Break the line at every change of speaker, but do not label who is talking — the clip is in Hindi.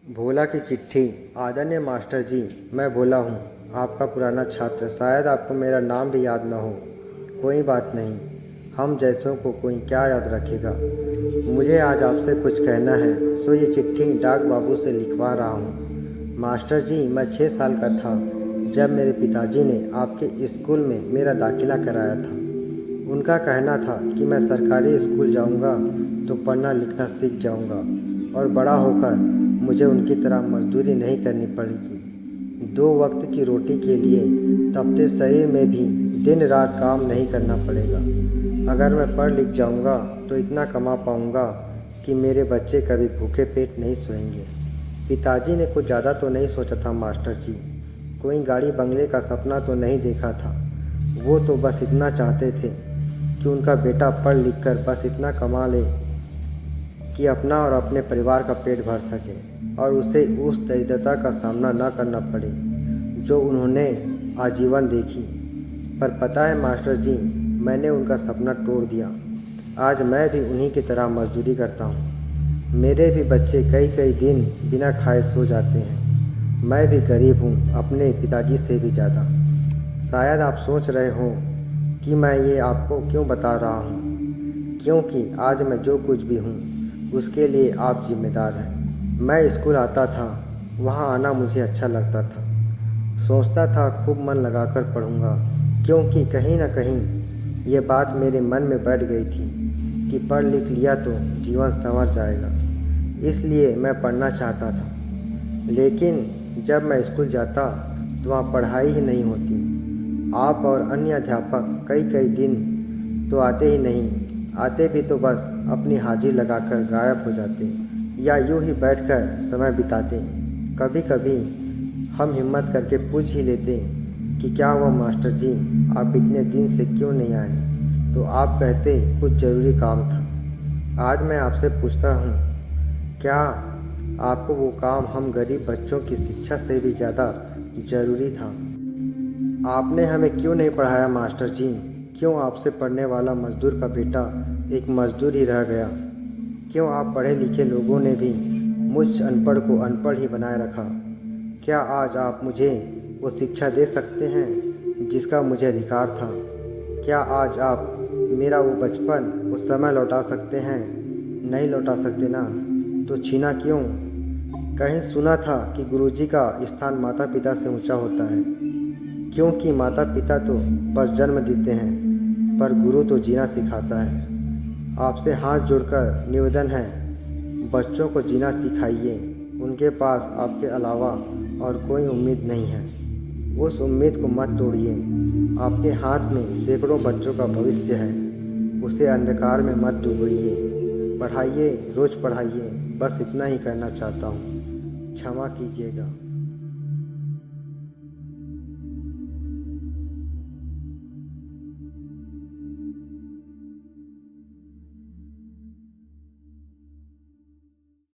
भोला की चिट्ठी। आदरणीय मास्टर जी, मैं भोला हूँ, आपका पुराना छात्र। शायद आपको मेरा नाम भी याद न हो। कोई बात नहीं, हम जैसों को कोई क्या याद रखेगा। मुझे आज आपसे कुछ कहना है, सो ये चिट्ठी डाक बाबू से लिखवा रहा हूँ। मास्टर जी, मैं 6 साल का था जब मेरे पिताजी ने आपके स्कूल में मेरा दाखिला कराया था। उनका कहना था कि मैं सरकारी स्कूल जाऊँगा तो पढ़ना लिखना सीख जाऊँगा और बड़ा होकर मुझे उनकी तरह मजदूरी नहीं करनी पड़ेगी। 2 वक्त की रोटी के लिए तपते शरीर में भी दिन रात काम नहीं करना पड़ेगा। अगर मैं पढ़ लिख जाऊंगा तो इतना कमा पाऊंगा कि मेरे बच्चे कभी भूखे पेट नहीं सोएंगे। पिताजी ने कुछ ज़्यादा तो नहीं सोचा था मास्टर जी। कोई गाड़ी बंगले का सपना तो नहीं देखा था। वो तो बस इतना चाहते थे कि उनका बेटा पढ़ लिख कर बस इतना कमा ले कि अपना और अपने परिवार का पेट भर सके और उसे उस दरिद्रता का सामना न करना पड़े जो उन्होंने आजीवन देखी। पर पता है मास्टर जी, मैंने उनका सपना तोड़ दिया। आज मैं भी उन्हीं की तरह मजदूरी करता हूँ। मेरे भी बच्चे कई कई दिन बिना खाए सो जाते हैं। मैं भी गरीब हूँ, अपने पिताजी से भी ज़्यादा। शायद आप सोच रहे हो कि मैं ये आपको क्यों बता रहा हूँ, क्योंकि आज मैं जो कुछ भी हूँ उसके लिए आप जिम्मेदार हैं। मैं स्कूल आता था, वहाँ आना मुझे अच्छा लगता था। सोचता था खूब मन लगाकर पढ़ूँगा, क्योंकि कहीं ना कहीं ये बात मेरे मन में बैठ गई थी कि पढ़ लिख लिया तो जीवन संवर जाएगा। इसलिए मैं पढ़ना चाहता था। लेकिन जब मैं स्कूल जाता तो वहाँ पढ़ाई ही नहीं होती। आप और अन्य अध्यापक कई कई दिन तो आते ही नहीं, आते भी तो बस अपनी हाजिरी लगाकर गायब हो जाते या यूं ही बैठकर समय बिताते। कभी कभी हम हिम्मत करके पूछ ही लेते कि क्या हुआ मास्टर जी, आप इतने दिन से क्यों नहीं आए? तो आप कहते कुछ ज़रूरी काम था। आज मैं आपसे पूछता हूँ, क्या आपको वो काम हम गरीब बच्चों की शिक्षा से भी ज़्यादा ज़रूरी था? आपने हमें क्यों नहीं पढ़ाया मास्टर जी? क्यों आपसे पढ़ने वाला मज़दूर का बेटा एक मज़दूर ही रह गया? क्यों आप पढ़े लिखे लोगों ने भी मुझ अनपढ़ को अनपढ़ ही बनाए रखा? क्या आज आप मुझे वो शिक्षा दे सकते हैं जिसका मुझे अधिकार था? क्या आज आप मेरा वो बचपन, वो समय लौटा सकते हैं? नहीं लौटा सकते ना, तो छीना क्यों? कहीं सुना था कि गुरुजी का स्थान माता पिता से ऊंचा होता है, क्योंकि माता पिता तो बस जन्म देते हैं पर गुरु तो जीना सिखाता है। आपसे हाथ जोड़कर निवेदन है, बच्चों को जीना सिखाइए। उनके पास आपके अलावा और कोई उम्मीद नहीं है। उस उम्मीद को मत तोड़िए। आपके हाथ में सैकड़ों बच्चों का भविष्य है, उसे अंधकार में मत डुबोइए। पढ़ाइए, रोज़ पढ़ाइए, बस इतना ही कहना चाहता हूँ। क्षमा कीजिएगा।